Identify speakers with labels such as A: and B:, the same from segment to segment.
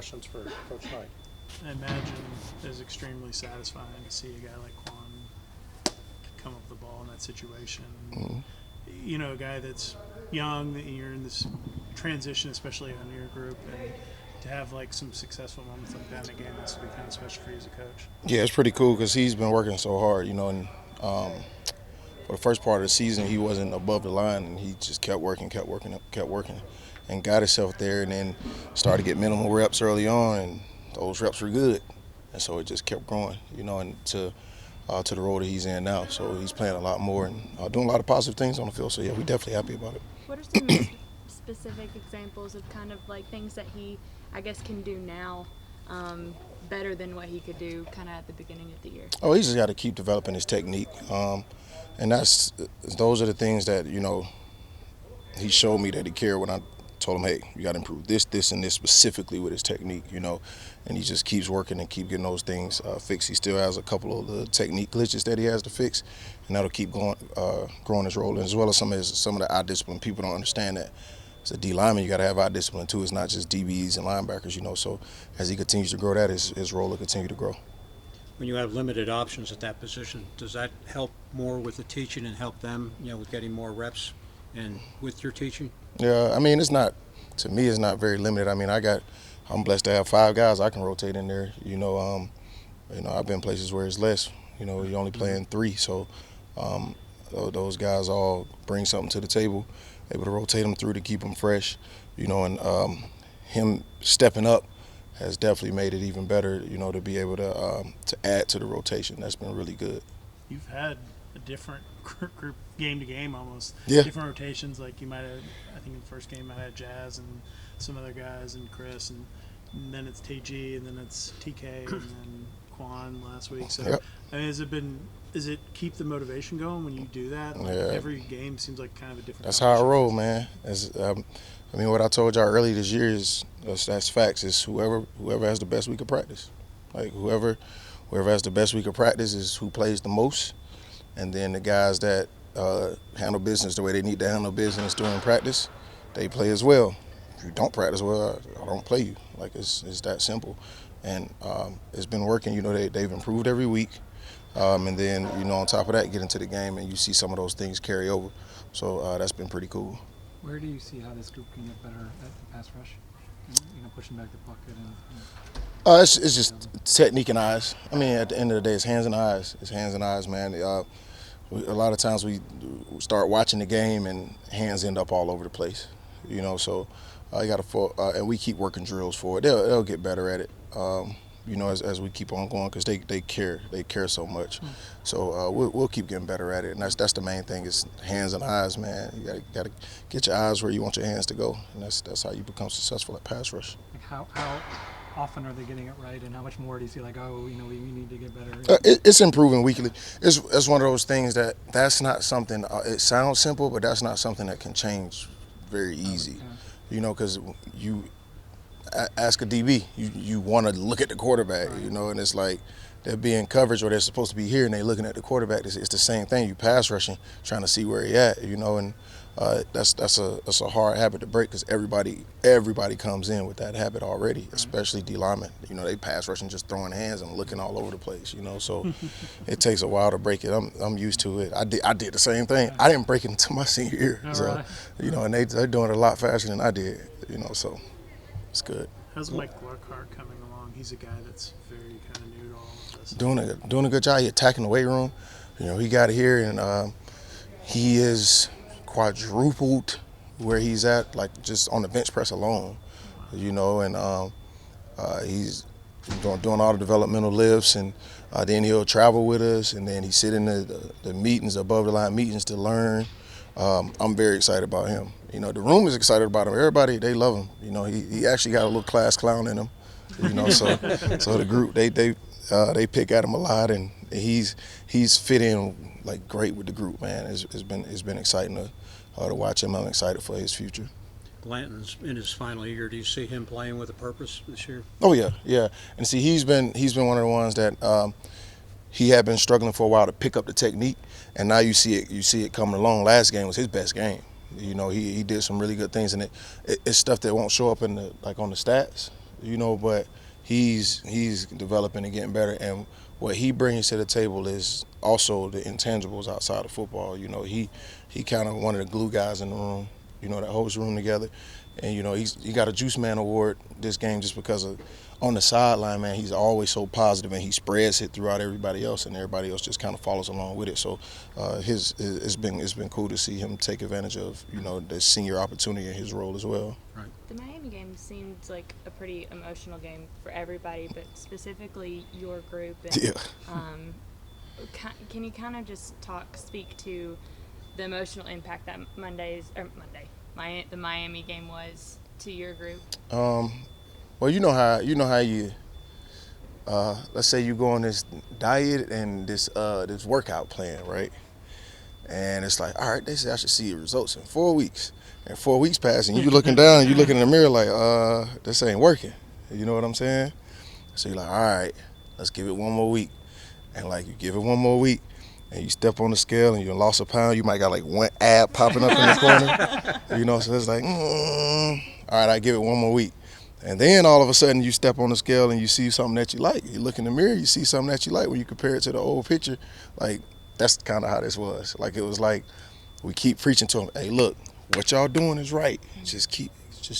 A: Questions for Coach Knight.
B: I imagine it's extremely satisfying to see a guy like Quan come up the ball in that situation.
C: Mhm.
B: You know, a guy that's young, that you're in this transition, especially on your group, and to have like some successful moments like that in a game that's be kind of special for you as a coach.
C: Yeah, it's pretty cool because he's been working so hard, and um, for the first part of the season, he wasn't above the line, and he just kept working, and got himself there, and then started to get minimal reps early on, and those reps were good, and so it just kept growing, and to the role that he's in now. So he's playing a lot more and doing a lot of positive things on the field. So yeah, we're definitely happy about it.
D: What are some more specific examples of kind of like things that he, I guess, can do now better than what he could do kind of at the beginning of the year?
C: Oh, he's just got to keep developing his technique, and those are the things that he showed me that he cared when I told him, hey, you got to improve this, and this specifically with his technique, and he just keeps working and keep getting those things fixed. He still has a couple of the technique glitches that he has to fix, and that'll keep growing his role, and as well as some of the eye discipline. People don't understand that. As a D lineman, you got to have eye discipline too. It's not just DBs and linebackers, So as he continues to grow that, his role will continue to grow.
A: When you have limited options at that position, does that help more with the teaching and help them, with getting more reps and with your teaching?
C: Yeah, I mean, to me, it's not very limited. I mean, I'm blessed to have 5 guys I can rotate in there. I've been places where it's less. You're only playing 3, so those guys all bring something to the table. Able to rotate them through to keep them fresh. And him stepping up has definitely made it even better. To be able to add to the rotation. That's been really good.
B: You've had a different group game to game almost.
C: Yeah.
B: Different rotations. Like you might have, I think in the first game, I had Jazz and some other guys and Chris, and then it's TG, and then it's TK, and then Quan last week. So,
C: Yep.
B: I mean, does it keep the motivation going when you do that? Like
C: Yeah.
B: every game seems like kind of a different.
C: That's how I
B: competition.
C: roll, man. What I told y'all early this year that's facts. Is whoever has the best week of practice. Like whoever has the best week of practice is who plays the most, and then the guys that handle business the way they need to handle business during practice, they play as well. If you don't practice well, I don't play you. Like it's that simple, and it's been working. They've improved every week. And then, on top of that, get into the game and you see some of those things carry over. So that's been pretty cool.
E: Where do you see how this group can get better at the pass rush? Pushing back the pocket
C: It's just technique and eyes. I mean, at the end of the day, it's hands and eyes. It's hands and eyes, man. A lot of times we start watching the game and hands end up all over the place. So you got to, and we keep working drills for it. They'll get better at it. As we keep on going, because they care so much. So we'll keep getting better at it, and that's the main thing is hands and eyes, man. You gotta get your eyes where you want your hands to go, and that's how you become successful at pass rush.
E: like how often are they getting it right, and how much more do you feel like we need to get better?
C: It's improving weekly. It's one of those things that's not something. It sounds simple, but that's not something that can change very easy. Because you ask a DB, you want to look at the quarterback, and it's like they're being coverage or they're supposed to be here and they're looking at the quarterback. It's the same thing. You pass rushing, trying to see where he at, and that's a hard habit to break because everybody comes in with that habit already, especially D linemen. They pass rushing just throwing hands and looking all over the place, so it takes a while to break it. I'm used to it. I did the same thing. I didn't break it until my senior year, so and they're doing it a lot faster than I did, so. It's good.
B: How's Mike Gluckhart coming along? He's a guy that's very kind of new to all of this.
C: Doing a good job. He attacking the weight room. He got here and he is quadrupled where he's at, like just on the bench press alone. And he's doing all the developmental lifts, and then he'll travel with us, and then he sit in the meetings, above the line meetings to learn. I'm very excited about him. The room is excited about him. Everybody, they love him. He actually got a little class clown in him. So the group they pick at him a lot, and he's fit in like great with the group, man. It's been exciting to watch him. I'm excited for his future.
A: Blanton's in his final year. Do you see him playing with a purpose this year?
C: Oh yeah. And see, he's been one of the ones that he had been struggling for a while to pick up the technique, and now you see it coming along. Last game was his best game. He did some really good things, and it's stuff that won't show up on the stats. you know, but he's developing and getting better. And what he brings to the table is also the intangibles outside of football. You know, he kind of one of the glue guys in the room, you know, that holds the room together. And, you know, he got a Juice Man Award this game just because of on the sideline, man, he's always so positive and he spreads it throughout everybody else, and everybody else just kind of follows along with it. So it's been cool to see him take advantage of, you know, the senior opportunity in his role as well.
D: The Miami game seemed like a pretty emotional game for everybody, but specifically your group. And,
C: Yeah.
D: Can you kind of just speak to the emotional impact that the Miami game was to your group?
C: Well, you know how you let's say you go on this diet and this workout plan, right? And it's like, all right, they say I should see results in 4 weeks. And 4 weeks pass, and you looking down, and you looking in the mirror like, this ain't working. You know what I'm saying? So you're like, all right, let's give it 1 more week. And like you give it 1 more week, and you step on the scale, and you lost a pound. You might got like one ab popping up in the corner. You know, so it's like, all right, I give it 1 more week. And then all of a sudden you step on the scale and you see something that you like. You look in the mirror, you see something that you like. When you compare it to the old picture, like that's kind of how this was. Like it was like we keep preaching to them, hey, look, what y'all doing is right. Just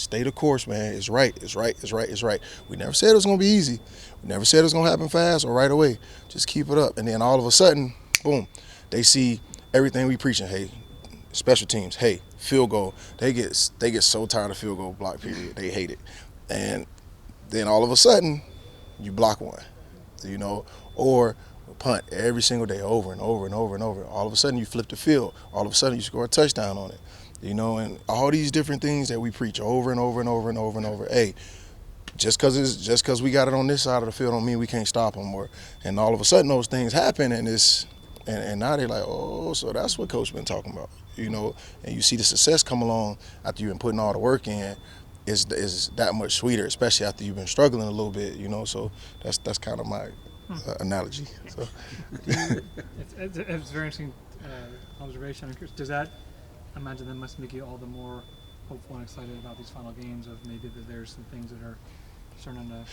C: stay the course, man. It's right, it's right, it's right, it's right. We never said it was gonna be easy. We never said it was gonna happen fast or right away. Just keep it up. And then all of a sudden, boom, they see everything we preaching. Hey, special teams, hey, field goal. They get so tired of field goal block period. They hate it. And then all of a sudden, you block one, you know, or punt every single day over and over and over and over. All of a sudden, you flip the field. All of a sudden, you score a touchdown on it, you know, and all these different things that we preach over and over and over and over and over. Hey, just because we got it on this side of the field don't mean we can't stop them. And all of a sudden, those things happen, and now they're like, oh, so that's what Coach been talking about, you know. And you see the success come along after you've been putting all the work in. Is that much sweeter, especially after you've been struggling a little bit, you know. So that's kind of my analogy. So
E: It's very interesting observation. I'm curious, does that, I imagine that must make you all the more hopeful and excited about these final games, of maybe that there's some things that are starting to...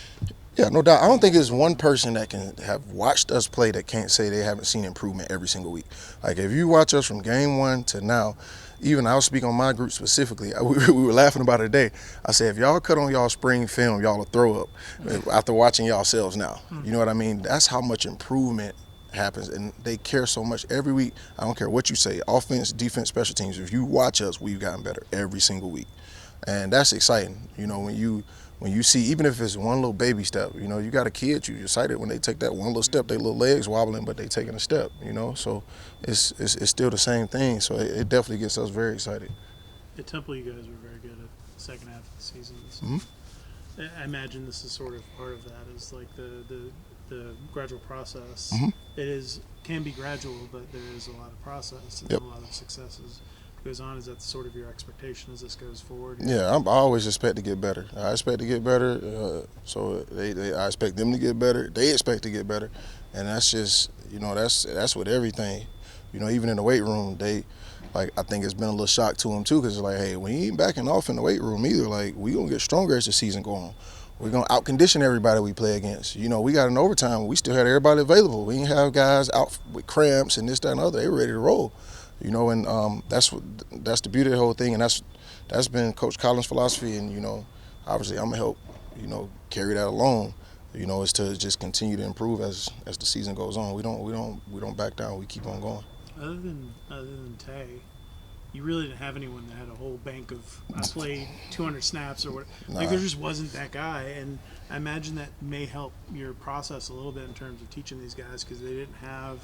C: Yeah, no doubt. I don't think there's one person that can have watched us play that can't say they haven't seen improvement every single week. Like if you watch us from game one to now, even I'll speak on my group specifically. We were laughing about it today. I said, if y'all cut on y'all spring film, y'all will throw up after watching yourselves now. You know what I mean? That's how much improvement happens, and they care so much every week. I don't care what you say, offense, defense, special teams. If you watch us, we've gotten better every single week, and that's exciting. You know, when you see, even if it's one little baby step, you know, you got a kid, you're excited when they take that one little step, their little legs wobbling, but they taking a step, you know. So it's still the same thing. So it definitely gets us very excited.
B: At Temple, you guys were very good at the second half of the season. So
C: Mm-hmm.
B: I imagine this is sort of part of that, is like the gradual process.
C: Mm-hmm.
B: It can be gradual, but there is a lot of process and
C: Yep.
B: a lot of successes goes on. Is that sort of your expectation as this goes forward?
C: Yeah, I always expect to get better. I expect to get better, so I expect them to get better. They expect to get better, and that's just, you know, that's with everything. You know, even in the weight room, I think it's been a little shock to them too, because it's like, hey, we ain't backing off in the weight room either. Like, we gonna get stronger as the season go on. We're gonna outcondition everybody we play against. You know, we got an overtime. We still had everybody available. We didn't have guys out with cramps and this, that, and other. They were ready to roll. You know, and that's the beauty of the whole thing, and that's been Coach Collins' philosophy. And you know, obviously, I'm gonna help, you know, carry that along. You know, is to just continue to improve as the season goes on. We don't back down. We keep on going.
B: Other than Tay, you really didn't have anyone that had a whole bank of I played 200 snaps or what. Like
C: Nah.
B: there just wasn't that guy, and I imagine that may help your process a little bit in terms of teaching these guys, because they didn't have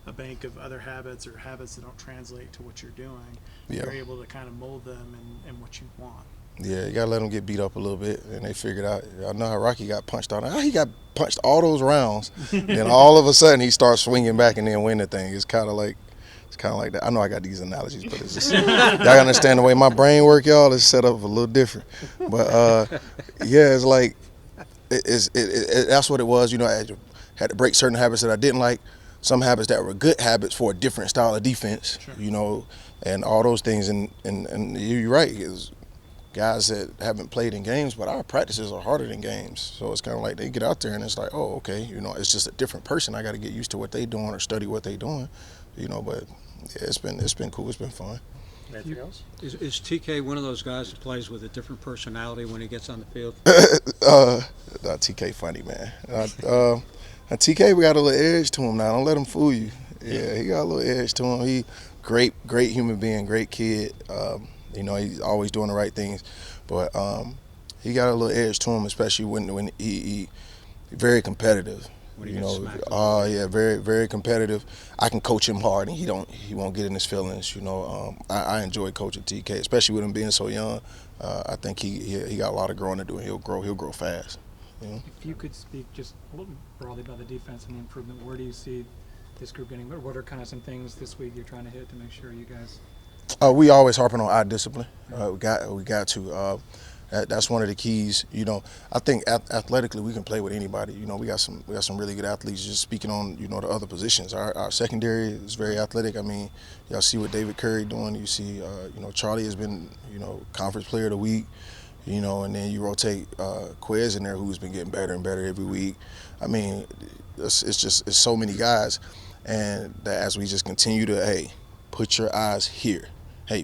B: a bank of other habits or habits that don't translate to what you're doing.
C: Yeah.
B: You're able to kind of mold them and what you want.
C: Yeah, you gotta let them get beat up a little bit, and they figured out. I know how Rocky got punched out. How he got punched all those rounds, then all of a sudden he starts swinging back and then win the thing. It's kind of like that. I know I got these analogies, but it's just y'all gotta understand the way my brain work. Y'all is set up a little different. But yeah, it's like that's what it was. You know, I had to break certain habits that I didn't like. Some habits that were good habits for a different style of defense.
B: Sure.
C: You know, and all those things. And you're right. guys that haven't played in games, but our practices are harder than games. So it's kind of like they get out there and it's like, oh, okay, it's just a different person. I got to get used to what they doing or study what they doing, but yeah, it's been cool. It's been fun.
E: Anything else?
A: Is TK one of those guys that plays with a different personality when he gets on the field?
C: TK funny, man. TK, we got a little edge to him now. Don't let him fool you. Yeah, he got a little edge to him. He great human being, great kid. He's always doing the right things, but he got a little edge to him, especially when he very competitive.
A: When he gets smacked.
C: Yeah, very very competitive. I can coach him hard, and he won't get in his feelings. I enjoy coaching TK, especially with him being so young. I think he got a lot of growing to do, and he'll grow fast.
E: If you could speak just a little broadly about the defense and the improvement, where do you see this group getting? What are kind of some things this week you're trying to hit to make sure you guys?
C: We always harping on eye discipline. We got to. That's one of the keys. I think athletically we can play with anybody. We got some really good athletes. Just speaking on the other positions, our secondary is very athletic. I mean, y'all see what David Curry doing. You see, Charlie has been conference player of the week. And then you rotate Quez in there, who's been getting better and better every week. I mean, it's so many guys, and that as we just continue to put your eyes here,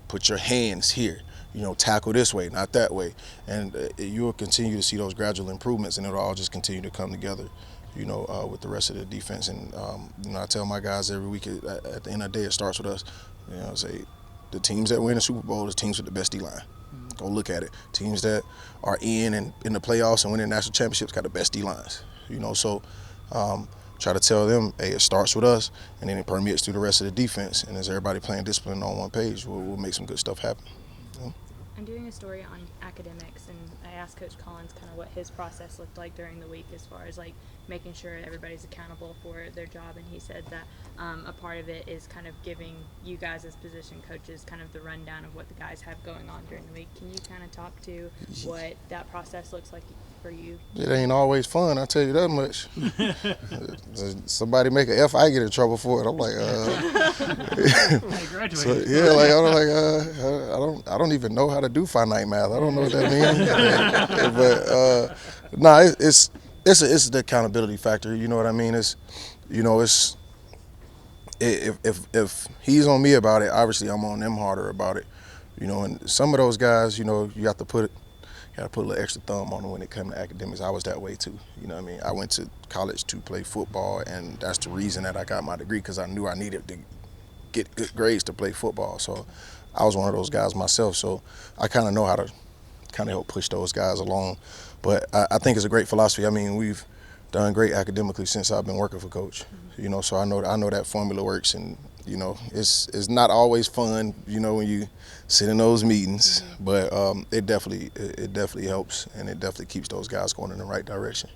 C: put your hands here. Tackle this way, not that way. And you will continue to see those gradual improvements, and it'll all just continue to come together, with the rest of the defense. And, I tell my guys every week at the end of the day, it starts with us. Say the teams that win the Super Bowl is teams with the best D-line. Mm-hmm. Go look at it. Teams that are in the playoffs and winning national championships got the best D-lines. So try to tell them, it starts with us, and then it permeates through the rest of the defense. And as everybody playing discipline on one page, we'll make some good stuff happen.
D: I'm doing a story on academics, and I asked Coach Collins kind of what his process looked like during the week as far as like making sure everybody's accountable for their job, and he said that a part of it is kind of giving you guys as position coaches kind of the rundown of what the guys have going on during the week. Can you kind of talk to what that process looks like for you?
C: It ain't always fun, I tell you that much. Somebody make an F, I get in trouble for it. I'm like,
E: I graduated.
C: So, yeah, I don't even know how to do finite math. I don't know what that means. But it's the accountability factor. You know what I mean? If he's on me about it, obviously I'm on them harder about it. And some of those guys, you have to put a little extra thumb on them when it comes to academics. I was that way too. You know what I mean? I went to college to play football, and that's the reason that I got my degree, because I knew I needed to get good grades to play football. So I was one of those guys myself. So I kind of know how to kind of help push those guys along. But I think it's a great philosophy. I mean, we've done great academically since I've been working for Coach. So I know that formula works, and it's not always fun, when you sit in those meetings, but it definitely helps, and it definitely keeps those guys going in the right direction.